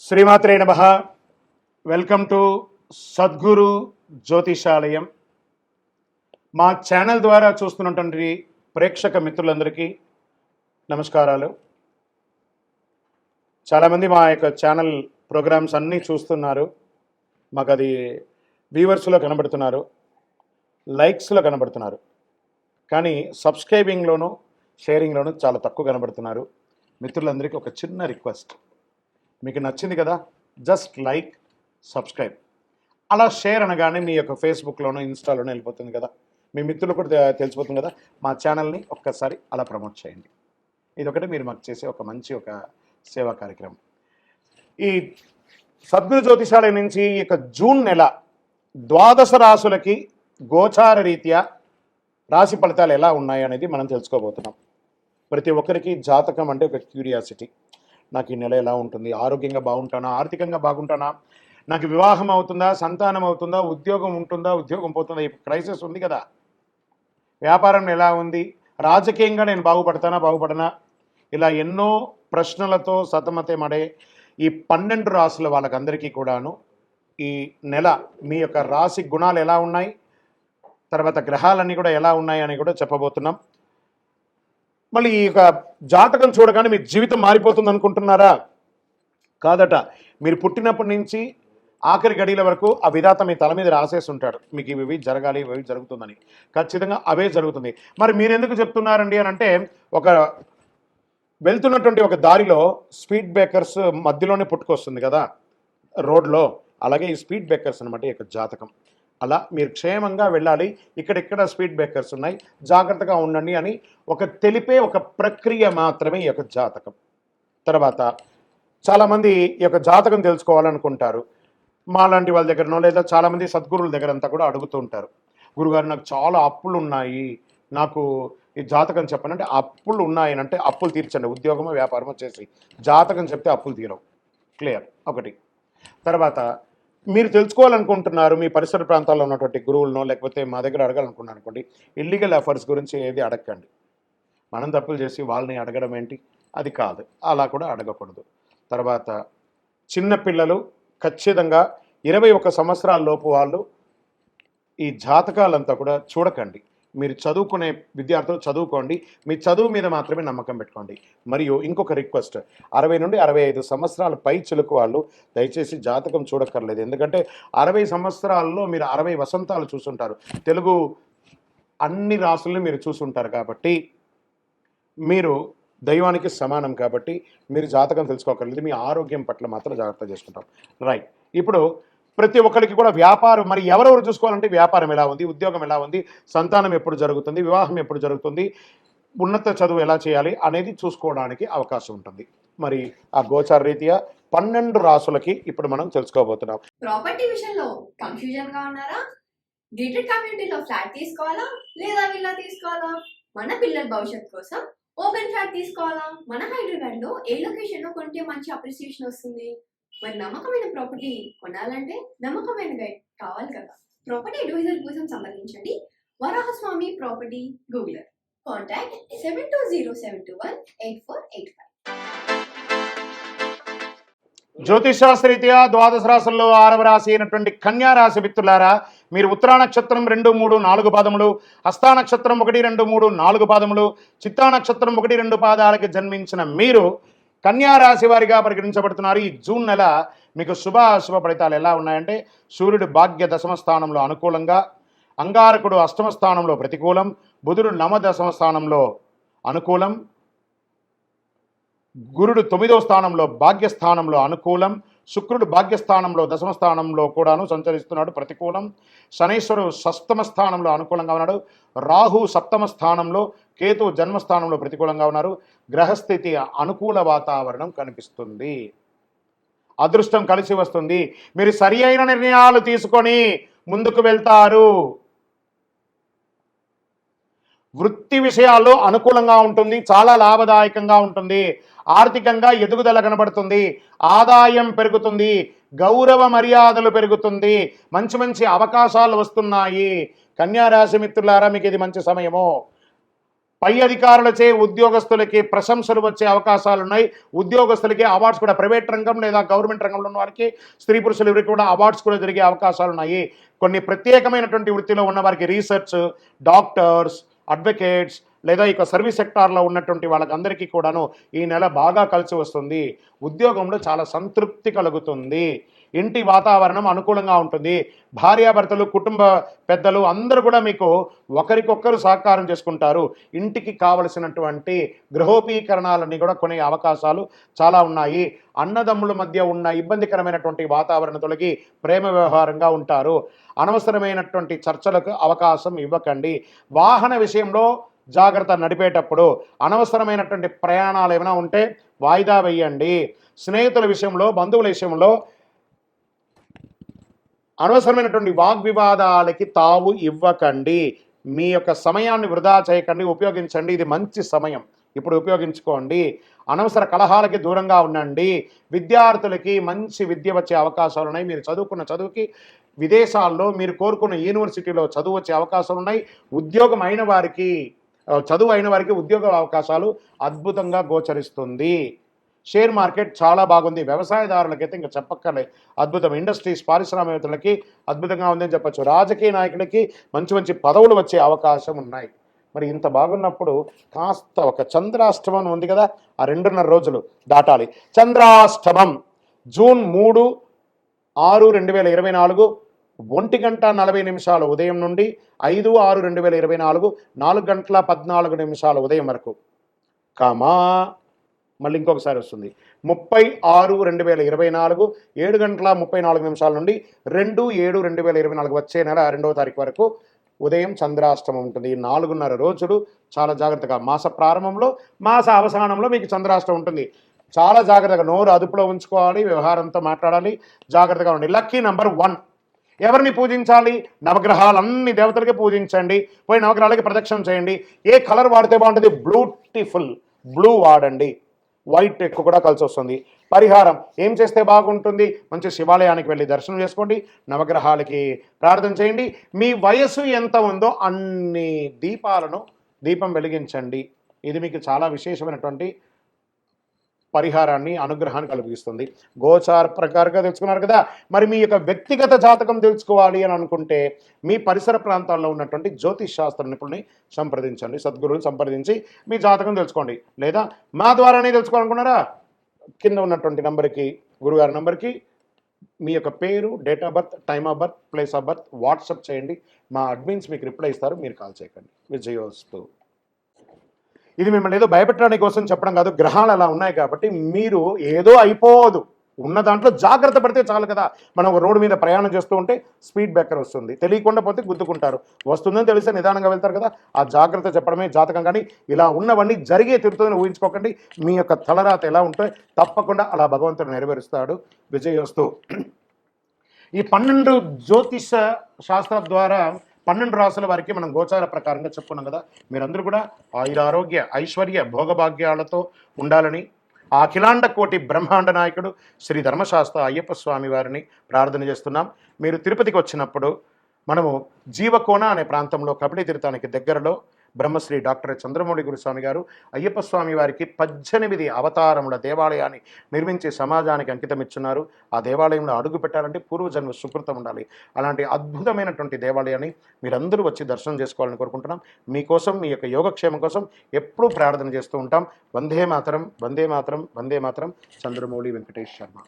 శ్రీమాత్రే నమః. Welcome to Sadguru Jyotishalayam. మా ఛానల్ ద్వారా చూస్తున్నటువంటి ప్రేక్షక మిత్రులందరికీ నమస్కారాలు. చాలామంది మా యొక్క ఛానల్ ప్రోగ్రామ్స్ అన్నీ చూస్తున్నారు. మాకు అది వ్యూవర్స్లో కనబడుతున్నారు, లైక్స్లో కనబడుతున్నారు, కానీ సబ్స్క్రైబింగ్లోనూ షేరింగ్లోనూ చాలా తక్కువ కనబడుతున్నారు. మిత్రులందరికీ ఒక చిన్న రిక్వెస్ట్, మీకు నచ్చింది కదా, జస్ట్ లైక్, సబ్స్క్రైబ్, అలా షేర్ అనగానే మీ యొక్క ఫేస్బుక్లోనూ ఇన్స్టాలోనూ వెళ్ళిపోతుంది కదా, మీ మిత్రులు కూడా తెలిసిపోతుంది కదా. మా ఛానల్ని ఒక్కసారి అలా ప్రమోట్ చేయండి. ఇది ఒకటి మీరు మాకు చేసే ఒక మంచి సేవా కార్యక్రమం. ఈ సద్గురు జ్యోతిషాలయం నుంచి ఈ యొక్క జూన్ నెల ద్వాదశ రాశులకి గోచార రీత్యా రాశి ఫలితాలు ఎలా ఉన్నాయి అనేది మనం తెలుసుకోబోతున్నాం. ప్రతి ఒక్కరికి జాతకం అంటే ఒక క్యూరియాసిటీ. నాకు ఈ నెల ఎలా ఉంటుంది, ఆరోగ్యంగా బాగుంటానా, ఆర్థికంగా బాగుంటానా, నాకు వివాహం అవుతుందా, సంతానం అవుతుందా, ఉద్యోగం ఉంటుందా, ఉద్యోగం పోతుందా, ఈ క్రైసిస్ ఉంది కదా, వ్యాపారం ఎలా ఉంది, రాజకీయంగా నేను బాగుపడనా, ఇలా ఎన్నో ప్రశ్నలతో సతమతమడే ఈ 12 రాశుల వాళ్ళకందరికీ కూడాను ఈ నెల మీ యొక్క రాశి గుణాలు ఎలా ఉన్నాయి, తర్వాత గ్రహాలన్నీ కూడా ఎలా ఉన్నాయి అని కూడా చెప్పబోతున్నాం. మళ్ళీ ఈ యొక్క జాతకం చూడగానే మీ జీవితం మారిపోతుంది అనుకుంటున్నారా? కాదట. మీరు పుట్టినప్పటి నుంచి ఆఖరి గడియల వరకు ఆ విధాత మీ తల మీద రాసేసి ఉంటాడు, మీకు ఇవి జరగాలి, ఇవి జరుగుతుందని. ఖచ్చితంగా అవే జరుగుతుంది. మరి మీరు ఎందుకు చెప్తున్నారండి అని అంటే, ఒక వెళ్తున్నటువంటి ఒక దారిలో స్పీడ్ బ్రేకర్స్ మధ్యలోనే పుట్టుకొస్తుంది కదా రోడ్లో, అలాగే ఈ స్పీడ్ బ్రేకర్స్ అనమాట ఈ యొక్క జాతకం. అలా మీరు క్షేమంగా వెళ్ళాలి, ఇక్కడెక్కడ స్పీడ్ బ్రేకర్స్ ఉన్నాయి, జాగ్రత్తగా ఉండండి అని తెలిపే ఒక ప్రక్రియ మాత్రమే ఈ యొక్క జాతకం. తర్వాత చాలామంది ఈ యొక్క జాతకం తెలుసుకోవాలనుకుంటారు. మాలాంటి వాళ్ళ దగ్గరనో లేదా చాలామంది సద్గురువుల దగ్గర అంతా కూడా అడుగుతూ ఉంటారు, గురుగారు నాకు చాలా అప్పులు ఉన్నాయి, నాకు ఈ జాతకం చెప్పండి. అంటే అప్పులు ఉన్నాయని అంటే అప్పులు తీర్చండి, ఉద్యోగమో వ్యాపారమో చేసి జాతకం చెప్తే అప్పులు తీరవు. క్లియర్ ఒకటి. తర్వాత మీరు తెలుసుకోవాలనుకుంటున్నారు, మీ పరిసర ప్రాంతాల్లో ఉన్నటువంటి గురువులనో లేకపోతే మా దగ్గర అడగాలనుకున్నాను అనుకోండి, ఇల్లీగల్ అఫైర్స్ గురించి ఏది అడగండి. మనం తప్పులు చేసి వాళ్ళని అడగడం ఏంటి, అది కాదు, అలా కూడా అడగకూడదు. తర్వాత చిన్నపిల్లలు ఖచ్చితంగా 21 సంవత్సరాల లోపు వాళ్ళు ఈ జాతకాలంతా కూడా చూడకండి. మీరు చదువుకునే విద్యార్థులు చదువుకోండి, మీ చదువు మీద మాత్రమే నమ్మకం పెట్టుకోండి. మరియు ఇంకొక రిక్వెస్ట్, 60 నుండి 65 సంవత్సరాల పై చిలుకు వాళ్ళు దయచేసి జాతకం చూడక్కర్లేదు. ఎందుకంటే 60 సంవత్సరాల్లో మీరు 60 వసంతాలు చూసుంటారు, తెలుగు అన్ని రాసుల్ని మీరు చూసుంటారు. కాబట్టి మీరు దైవానికి సమానం, కాబట్టి మీరు జాతకం తెలుసుకోకర్లేదు. మీ ఆరోగ్యం పట్ల మాత్రం జాగ్రత్త చేసుకుంటాం. రైట్. ఇప్పుడు ప్రతి ఒక్కరికి కూడా వ్యాపారం, మరి ఎవరెవరు చూసుకోవాలంటే వ్యాపారం ఎలా ఉంది, ఉద్యోగం ఎలా ఉంది, సంతానం ఎప్పుడు జరుగుతుంది, వివాహం ఎప్పుడు జరుగుతుంది, ఉన్నత చదువు ఎలా చేయాలి అనేది చూసుకోవడానికి అవకాశం ఉంటుంది. మరి ఆ గోచార రీత్యా 12 రాసులకి ఇప్పుడు మనం తెలుసుకోబోతున్నాం. ప్రాపర్టీ విషయంలో కన్ఫ్యూజన్ గా ఉన్నారా? గేటెడ్ కమ్యూనిటీలో ఫ్లాట్ తీసుకోవాలా లేదా విల్లా తీసుకోవాలా? మన పిల్లల భవిష్యత్ కోసం ఓపెన్ ఫ్లాట్ తీసుకోవాలా? మన హైదరాబాద్ లో ఏ లొకేషన్ లో కొంటే మంచి అప్రిసియేషన్ వస్తుంది? మరి నమ్మకమైన ప్రాపర్టీ కొనాలంటే నమ్మకమైన గైడ్ కావాలి కదా. ప్రాపర్టీ అడ్వైజర్ కోసం సంబంధించండి వరాహస్వామి ప్రాపర్టీ గూగులర్. కాంటాక్ట్ 7207218485. జ్యోతిషాస్త్రరీత్యా ద్వాదశ రాశుల్లో 6వ రాశి అయినటువంటి కన్యా రాశి మిత్రులారా, మీరు ఉత్తరా నక్షత్రం 2, 3, 4 పాదములు, హస్తా నక్షత్రం 1, 2, 3, 4 పాదములు, చిత్తా నక్షత్రం 1, 2 పాదాలకి జన్మించిన మీరు కన్యా రాశి వారిగా పరిగణించబడుతున్నారు. ఈ జూన్ నెల మీకు శుభ ఫలితాలు ఎలా ఉన్నాయంటే, సూర్యుడు భాగ్య దశమ స్థానంలో అనుకూలంగా, అంగారకుడు అష్టమ స్థానంలో ప్రతికూలం, బుధుడు నవ దశమ స్థానంలో అనుకూలం, గురుడు 9వ స్థానంలో భాగ్యస్థానంలో అనుకూలం, శుక్రుడు భాగ్యస్థానంలో దశమ స్థానంలో కూడాను సంచరిస్తున్నాడు ప్రతికూలం, శనీశ్వరుడు షష్టమ స్థానంలో అనుకూలంగా ఉన్నాడు, రాహు సప్తమ స్థానంలో, కేతు జన్మస్థానంలో ప్రతికూలంగా ఉన్నారు. గ్రహస్థితి అనుకూల వాతావరణం కనిపిస్తుంది, అదృష్టం కలిసి వస్తుంది, మీరు సరి అయిన నిర్ణయాలు తీసుకొని ముందుకు వెళ్తారు. వృత్తి విషయాల్లో అనుకూలంగా ఉంటుంది, చాలా లాభదాయకంగా ఉంటుంది, ఆర్థికంగా ఎదుగుదల కనబడుతుంది, ఆదాయం పెరుగుతుంది, గౌరవ మర్యాదలు పెరుగుతుంది, మంచి అవకాశాలు వస్తున్నాయి. కన్యా రాశి మిత్రులారా, మీకు ఇది మంచి సమయము. పై అధికారులచే ఉద్యోగస్తులకి ప్రశంసలు వచ్చే అవకాశాలు ఉన్నాయి. ఉద్యోగస్తులకి అవార్డ్స్ కూడా, ప్రైవేట్ రంగం లేదా గవర్నమెంట్ రంగంలో ఉన్న వారికి, స్త్రీ పురుషులు ఎవరికి కూడా అవార్డ్స్ కూడా జరిగే అవకాశాలు ఉన్నాయి. కొన్ని ప్రత్యేకమైనటువంటి వృత్తిలో ఉన్న వారికి రీసెర్చ్, డాక్టర్స్, అడ్వకేట్స్ లేదా ఇక సర్వీస్ సెక్టార్లో ఉన్నటువంటి వాళ్ళకందరికీ కూడాను ఈ నెల బాగా కలిసి వస్తుంది. ఉద్యోగంలో చాలా సంతృప్తి కలుగుతుంది. ఇంటి వాతావరణం అనుకూలంగా ఉంటుంది. భార్యాభర్తలు, కుటుంబ పెద్దలు అందరూ కూడా మీకు ఒకరికొకరు సహకారం చేసుకుంటారు. ఇంటికి కావలసినటువంటి గృహోపీకరణాలన్నీ కూడా కొనే అవకాశాలు చాలా ఉన్నాయి. అన్నదమ్ముల మధ్య ఉన్న ఇబ్బందికరమైనటువంటి వాతావరణం తొలగి ప్రేమ వ్యవహారంగా ఉంటారు. అనవసరమైనటువంటి చర్చలకు అవకాశం ఇవ్వకండి. వాహన విషయంలో జాగ్రత్త. నడిపేటప్పుడు అనవసరమైనటువంటి ప్రయాణాలు ఏమైనా ఉంటే వాయిదా వేయండి. స్నేహితుల విషయంలో, బంధువుల విషయంలో అనవసరమైనటువంటి వాగ్వివాదాలకి తావు ఇవ్వకండి. మీ యొక్క సమయాన్ని వృధా చేయకండి, ఉపయోగించండి. ఇది మంచి సమయం, ఇప్పుడు ఉపయోగించుకోండి. అనవసర కలహాలకి దూరంగా ఉండండి. విద్యార్థులకి మంచి విద్య వచ్చే అవకాశాలు ఉన్నాయి. మీరు చదువుకున్న చదువుకి విదేశాల్లో మీరు కోరుకున్న యూనివర్సిటీలో చదువు వచ్చే అవకాశాలు ఉన్నాయి. ఉద్యోగం అయిన వారికి, చదువు అయిన వారికి ఉద్యోగ అవకాశాలు అద్భుతంగా గోచరిస్తుంది. షేర్ మార్కెట్ చాలా బాగుంది. వ్యవసాయదారులకైతే ఇంకా చెప్పక్కర్లేదు, అద్భుతం. ఇండస్ట్రీస్, పారిశ్రామికవేత్తలకి అద్భుతంగా ఉందని చెప్పచ్చు. రాజకీయ నాయకులకి మంచి మంచి పదవులు వచ్చే అవకాశం ఉన్నాయి. మరి ఇంత బాగున్నప్పుడు కాస్త ఒక చంద్రాష్టమం ఉంది కదా, ఆ 2.5 రోజులు దాటాలి. చంద్రాష్టమం జూన్ 3, 6, 2024 1:40 ఉదయం నుండి 5, 6, 2024 4:14 ఉదయం వరకు. కామా మళ్ళీ ఇంకొకసారి వస్తుంది 30, 6, 2024 7:34 నుండి 2, 7, 2024 వచ్చే నెల 2వ తారీఖు వరకు ఉదయం చంద్రాష్టమం ఉంటుంది. ఈ 4.5 రోజులు చాలా జాగ్రత్తగా, మాస ప్రారంభంలో, మాస అవసానంలో మీకు చంద్రాష్టమం ఉంటుంది. చాలా జాగ్రత్తగా నోరు అదుపులో ఉంచుకోవాలి, వ్యవహారంతో మాట్లాడాలి, జాగ్రత్తగా ఉండి. Lucky number 1. ఎవరిని పూజించాలి? నవగ్రహాలన్ని దేవతలకి పూజించండి. పోయి నవగ్రహాలకి ప్రదక్షిణం చేయండి. ఏ కలర్ వాడితే బాగుంటుంది? బ్యూటిఫుల్ బ్లూ వాడండి. వైట్ ఎక్కువ కూడా కలిసి వస్తుంది. పరిహారం ఏం చేస్తే బాగుంటుంది? మంచి శివాలయానికి వెళ్ళి దర్శనం చేసుకోండి, నవగ్రహాలకి ప్రార్థన చేయండి. మీ వయసు ఎంత ఉందో అన్ని దీపం వెలిగించండి. ఇది మీకు చాలా విశేషమైనటువంటి పరిహారాన్ని, అనుగ్రహాన్ని కలిగిస్తుంది. గోచార ప్రకారంగా తెలుసుకున్నారు కదా. మరి మీ యొక్క వ్యక్తిగత జాతకం తెలుసుకోవాలి అని అనుకుంటే మీ పరిసర ప్రాంతాల్లో ఉన్నటువంటి జ్యోతిష్ శాస్త్ర నిపుణుల్ని సంప్రదించండి, సద్గురువుని సంప్రదించి మీ జాతకం తెలుసుకోండి. లేదా మా ద్వారానే తెలుసుకోవాలనుకున్నారా? కింద ఉన్నటువంటి నంబర్కి, గురుగారి నంబర్కి మీ యొక్క పేరు, date of birth, time of birth, place of birth WhatsApp చేయండి. మా అడ్మిన్స్ మీకు రిప్లై ఇస్తారు, మీరు కాల్ చేయకండి. విజయోస్తు. ఇది మిమ్మల్ని ఏదో భయపెట్టడానికి కోసం చెప్పడం కాదు. గ్రహాలు అలా ఉన్నాయి కాబట్టి మీరు ఏదో అయిపోదు, ఉన్న దాంట్లో జాగ్రత్త పడితే చాలు కదా. మనం ఒక రోడ్డు మీద ప్రయాణం చేస్తూ ఉంటే స్పీడ్ బ్రేకర్ వస్తుంది, తెలియకుండా పోతే గుద్దుకుంటారు. వస్తుందని తెలిస్తే నిదానంగా వెళ్తారు కదా. ఆ జాగ్రత్త చెప్పడమే జాతకం. కానీ ఇలా ఉన్నవన్నీ జరిగే తిరుగుతుందని ఊహించుకోకండి. మీ యొక్క తలరాత ఎలా ఉంటే తప్పకుండా అలా భగవంతుడు నెరవేరుస్తాడు. విజయోస్తు. ఈ 12 జ్యోతిష శాస్త్రం ద్వారా 12 రాసుల వారికి మనం గోచార ప్రకారంగా చెప్పుకున్నాం కదా. మీరందరూ కూడా ఆయురారోగ్య, ఐశ్వర్య, భోగభాగ్యాలతో ఉండాలని ఆ అఖిలాండ కోటి బ్రహ్మాండ నాయకుడు శ్రీ ధర్మశాస్త్ర అయ్యప్ప స్వామి వారిని ప్రార్థన చేస్తున్నాం. మీరు తిరుపతికి వచ్చినప్పుడు మనము జీవకోన అనే ప్రాంతంలో కపిలి తీర్థానికి దగ్గరలో బ్రహ్మశ్రీ డాక్టర్ చంద్రమౌళి గురుస్వామి గారు అయ్యప్ప స్వామి వారికి 18 అవతారముల దేవాలయాన్ని నిర్మించి సమాజానికి అంకితం ఇచ్చున్నారు. ఆ దేవాలయంలో అడుగు పెట్టాలంటే పూర్వజన్మ సుకృతం ఉండాలి. అలాంటి అద్భుతమైనటువంటి దేవాలయాన్ని మీరందరూ వచ్చి దర్శనం చేసుకోవాలని కోరుకుంటున్నాం. మీకోసం, మీ యొక్క యోగక్షేమం కోసం ఎప్పుడూ ప్రార్థన చేస్తూ ఉంటాం. వందే మాతరం, వందే మాతరం, వందే మాతరం. చంద్రమౌళి వెంకటేష్ శర్మ.